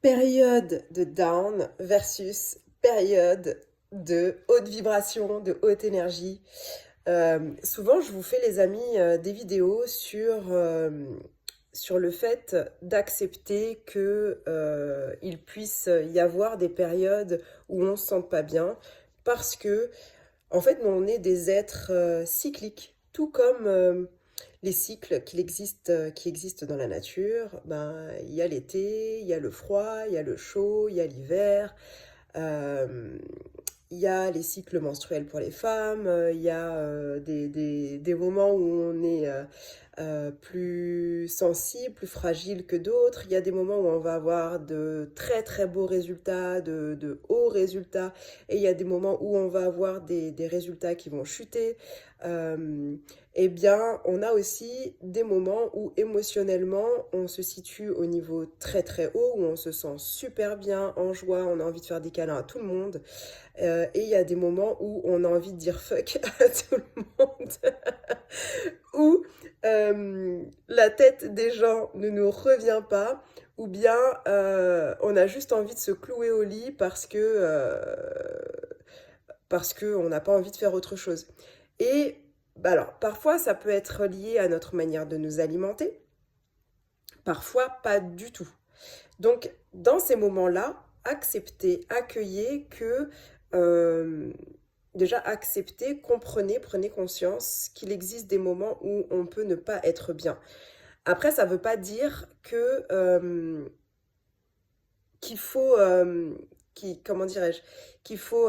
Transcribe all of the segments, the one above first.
Période de down versus période de haute vibration, de haute énergie. Souvent, je vous fais, les amis, des vidéos sur le fait d'accepter que il puisse y avoir des périodes où on se sente pas bien, parce que, en fait, nous, on est des êtres cycliques, tout comme les cycles qui existent dans la nature. Ben, il y a l'été, il y a le froid, il y a le chaud, il y a l'hiver. euh, il y a les cycles menstruels pour les femmes, il y a des moments où on est plus sensible, plus fragile que d'autres. Il y a des moments où on va avoir de très très beaux résultats, de hauts résultats, et il y a des moments où on va avoir des résultats qui vont chuter. Euh, eh bien, on a aussi des moments où émotionnellement, on se situe au niveau très très haut, où on se sent super bien, en joie, on a envie de faire des câlins à tout le monde. Et il y a des moments où on a envie de dire fuck à tout le monde, où la tête des gens ne nous revient pas, ou bien on a juste envie de se clouer au lit parce que on n'a pas envie de faire autre chose. Et bah alors, parfois, ça peut être lié à notre manière de nous alimenter, parfois pas du tout. Donc, dans ces moments-là, acceptez, accueillez que, euh, déjà acceptez, comprenez, prenez conscience qu'il existe des moments où on peut ne pas être bien. Après, ça ne veut pas dire que qu'il faut, comment dirais-je, qu'il faut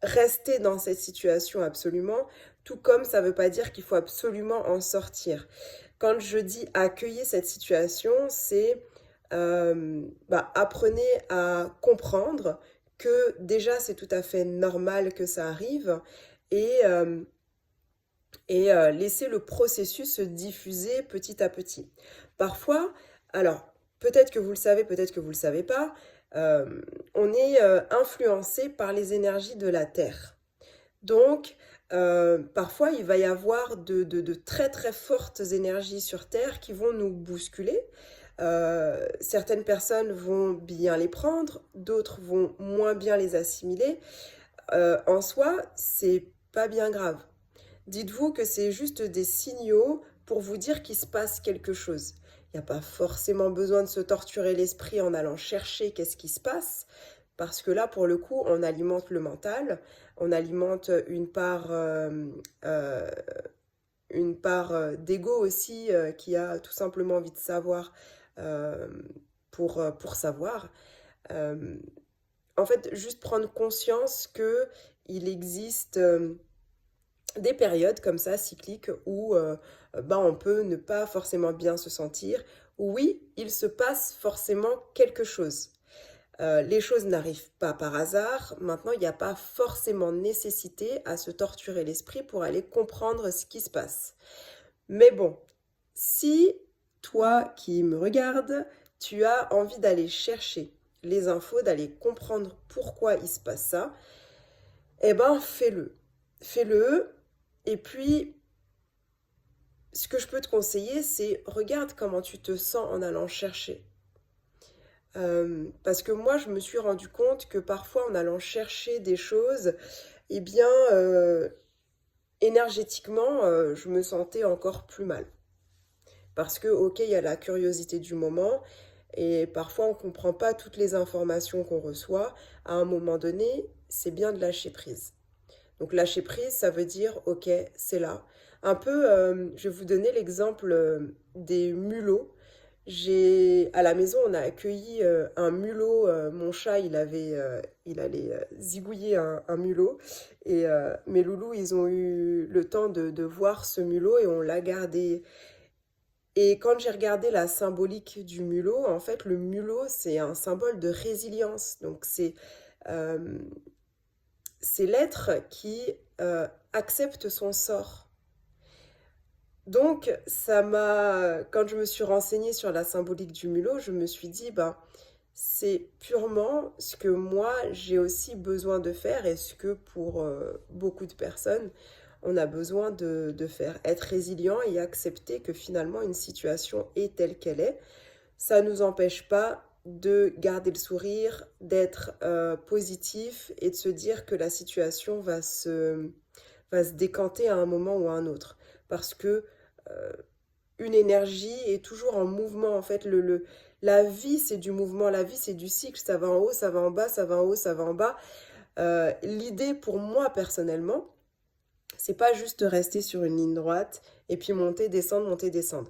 rester dans cette situation absolument, tout comme ça ne veut pas dire qu'il faut absolument en sortir. Quand je dis accueillir cette situation, c'est apprenez à comprendre que déjà c'est tout à fait normal que ça arrive, et, laisser le processus se diffuser petit à petit. Parfois, alors peut-être que vous le savez, peut-être que vous ne le savez pas, on est influencé par les énergies de la Terre. Donc, parfois, il va y avoir de très très fortes énergies sur Terre qui vont nous bousculer. Certaines personnes vont bien les prendre, d'autres vont moins bien les assimiler. En soi, c'est pas bien grave. Dites-vous que c'est juste des signaux pour vous dire qu'il se passe quelque chose. Il n'y a pas forcément besoin de se torturer l'esprit en allant chercher qu'est-ce qui se passe, parce que là, pour le coup, on alimente le mental, on alimente euh, une part d'ego aussi, qui a tout simplement envie de savoir euh, pour savoir. Euh, En fait, juste prendre conscience que il existe des périodes comme ça, cycliques, où on peut ne pas forcément bien se sentir. Oui, il se passe forcément quelque chose. Les choses n'arrivent pas par hasard. Maintenant, il n'y a pas forcément nécessité à se torturer l'esprit pour aller comprendre ce qui se passe. Mais bon, si toi qui me regardes, tu as envie d'aller chercher les infos, d'aller comprendre pourquoi il se passe ça, eh ben fais-le. Fais-le. Et puis, ce que je peux te conseiller, c'est regarde comment tu te sens en allant chercher. Parce que moi, je me suis rendu compte que parfois, en allant chercher des choses, eh bien, énergétiquement, je me sentais encore plus mal. Parce que, ok, il y a la curiosité du moment, et parfois, on ne comprend pas toutes les informations qu'on reçoit. À un moment donné, c'est bien de lâcher prise. Donc lâcher prise, ça veut dire, ok, c'est là. Un peu, je vais vous donner l'exemple des mulots. À la maison, on a accueilli un mulot. Mon chat, il allait zigouiller un mulot. Et mes loulous, ils ont eu le temps de voir ce mulot et on l'a gardé. Et quand j'ai regardé la symbolique du mulot, en fait, le mulot, c'est un symbole de résilience. Donc euh, c'est l'être qui accepte son sort. Donc, quand je me suis renseignée sur la symbolique du mulot, je me suis dit, ben, c'est purement ce que moi j'ai aussi besoin de faire, et ce que pour beaucoup de personnes, on a besoin de faire. Être résilient et accepter que finalement une situation est telle qu'elle est. Ça ne nous empêche pas de garder le sourire, d'être positif et de se dire que la situation va se décanter à un moment ou à un autre. Parce que euh, une énergie est toujours en mouvement. En fait, la vie, c'est du mouvement, la vie, c'est du cycle. Ça va en haut, ça va en bas, ça va en haut, ça va en bas. L'idée pour moi, personnellement, c'est pas juste rester sur une ligne droite et puis monter, descendre, monter, descendre.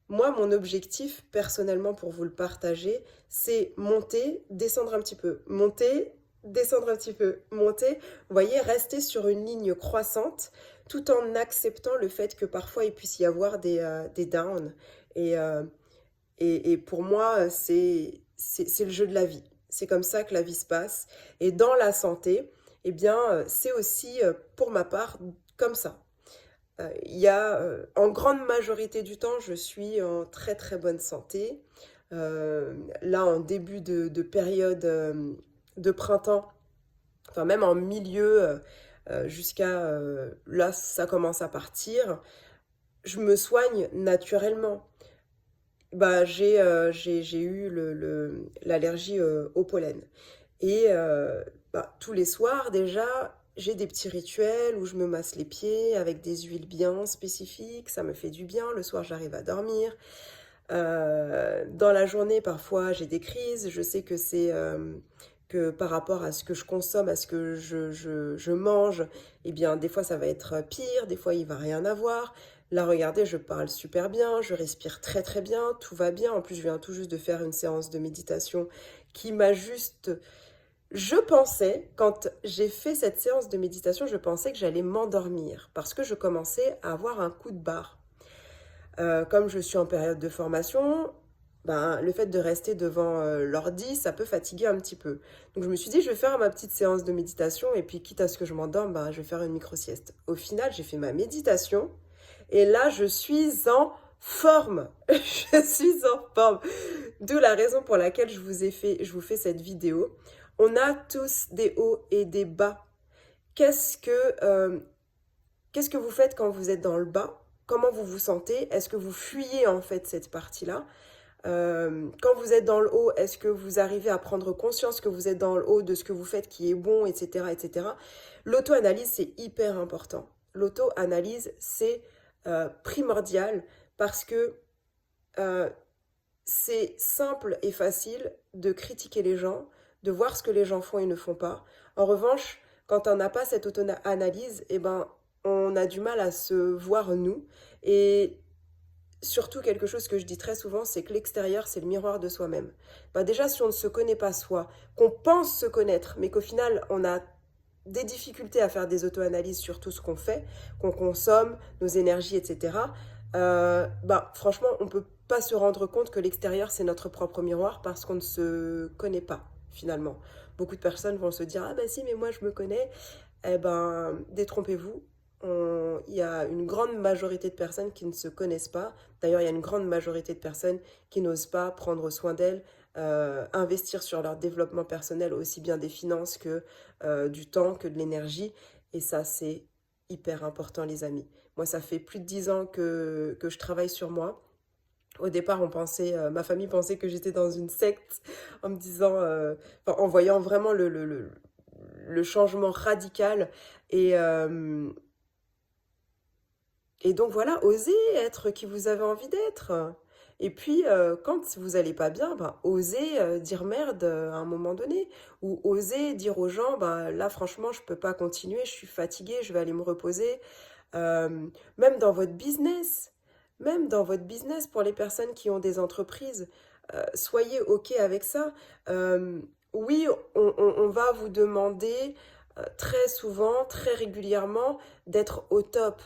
Moi, mon objectif, personnellement, pour vous le partager, c'est monter, descendre un petit peu, monter, descendre un petit peu, monter. Vous voyez, rester sur une ligne croissante tout en acceptant le fait que parfois il puisse y avoir des downs. Et, euh, et pour moi, c'est le jeu de la vie. C'est comme ça que la vie se passe. Et dans la santé, eh bien, c'est aussi, pour ma part, comme ça. En grande majorité du temps, je suis en très très bonne santé. Là, en début de période de printemps, enfin même en milieu, jusqu'à là, ça commence à partir. Je me soigne naturellement. Bah, j'ai eu l'allergie au pollen. Et bah, tous les soirs, déjà, j'ai des petits rituels où je me masse les pieds avec des huiles bien spécifiques. Ça me fait du bien. Le soir, j'arrive à dormir. Dans la journée, parfois, j'ai des crises. Je sais que c'est que par rapport à ce que je consomme, à ce que je mange, eh bien, des fois, ça va être pire. Des fois, il va rien avoir. Là, regardez, je parle super bien, je respire très très bien, tout va bien. En plus, je viens tout juste de faire une séance de méditation qui m'a juste... Je pensais, quand j'ai fait cette séance de méditation, je pensais que j'allais m'endormir parce que je commençais à avoir un coup de barre. Comme je suis en période de formation, ben, le fait de rester devant l'ordi, ça peut fatiguer un petit peu. Donc je me suis dit, je vais faire ma petite séance de méditation et puis quitte à ce que je m'endorme, ben, je vais faire une micro-sieste. Au final, j'ai fait ma méditation et là, je suis en forme. Je suis en forme. D'où la raison pour laquelle je vous fais cette vidéo. On a tous des hauts et des bas. Qu'est-ce que, euh, qu'est-ce que vous faites quand vous êtes dans le bas? Comment vous vous sentez? Est-ce que vous fuyez en fait cette partie-là? Quand vous êtes dans le haut, est-ce que vous arrivez à prendre conscience que vous êtes dans le haut de ce que vous faites qui est bon, etc., etc. L'auto-analyse, c'est hyper important. L'auto-analyse, c'est primordial parce que euh, c'est simple et facile de critiquer les gens, de voir ce que les gens font et ne font pas. En revanche, quand on n'a pas cette auto-analyse, eh ben, on a du mal à se voir nous. Et surtout, quelque chose que je dis très souvent, c'est que l'extérieur, c'est le miroir de soi-même. Ben déjà, si on ne se connaît pas soi, qu'on pense se connaître, mais qu'au final, on a des difficultés à faire des auto-analyses sur tout ce qu'on fait, qu'on consomme, nos énergies, etc., bah, franchement, on ne peut pas se rendre compte que l'extérieur, c'est notre propre miroir parce qu'on ne se connaît pas, finalement. Beaucoup de personnes vont se dire, ah ben si, mais moi je me connais. Eh ben, détrompez-vous. Il y a une grande majorité de personnes qui ne se connaissent pas. D'ailleurs, il y a une grande majorité de personnes qui n'osent pas prendre soin d'elles, investir sur leur développement personnel, aussi bien des finances que du temps, que de l'énergie. Et ça, c'est hyper important, les amis. Moi, ça fait plus de 10 ans que je travaille sur moi. Au départ, ma famille pensait que j'étais dans une secte en me disant, enfin, en voyant vraiment le changement radical. Et, euh, et donc voilà, osez être qui vous avez envie d'être. Et puis, quand vous allez pas bien, ben, osez dire merde à un moment donné. Ou osez dire aux gens, ben, là, franchement, je peux pas continuer, je suis fatiguée, je vais aller me reposer. Euh, Même dans votre business, même dans votre business pour les personnes qui ont des entreprises, soyez OK avec ça. Euh, oui, on va vous demander très souvent, très régulièrement, d'être au top.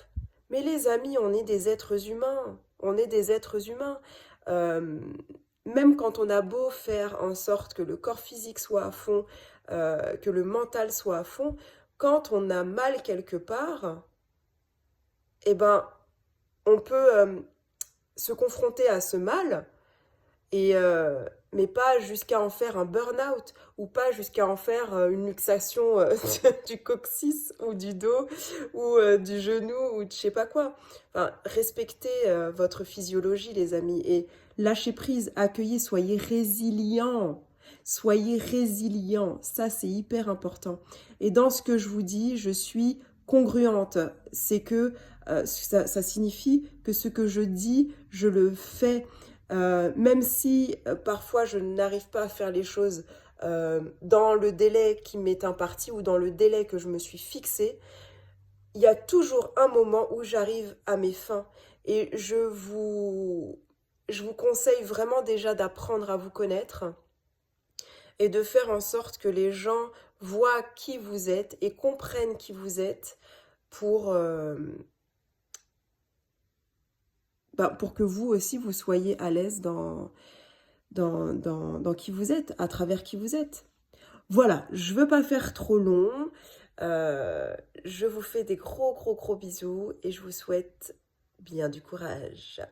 Mais les amis, on est des êtres humains. On est des êtres humains. Euh, Même quand on a beau faire en sorte que le corps physique soit à fond, que le mental soit à fond, quand on a mal quelque part, eh ben, on peut se confronter à ce mal, mais pas jusqu'à en faire un burn-out ou pas jusqu'à en faire une luxation du coccyx ou du dos ou du genou ou de je sais pas quoi. Enfin, respectez votre physiologie, les amis. Et Lâchez prise, accueillez, soyez résilient. Soyez résilient, ça c'est hyper important. Et dans ce que je vous dis, je suis congruente. C'est que ça signifie que ce que je dis, je le fais. Même si parfois je n'arrive pas à faire les choses dans le délai qui m'est imparti ou dans le délai que je me suis fixé, il y a toujours un moment où j'arrive à mes fins. Et je vous conseille vraiment déjà d'apprendre à vous connaître et de faire en sorte que les gens voient qui vous êtes et comprennent qui vous êtes pour, pour que vous aussi vous soyez à l'aise dans qui vous êtes, à travers qui vous êtes. Voilà, je veux pas faire trop long. Je vous fais des gros bisous et je vous souhaite bien du courage.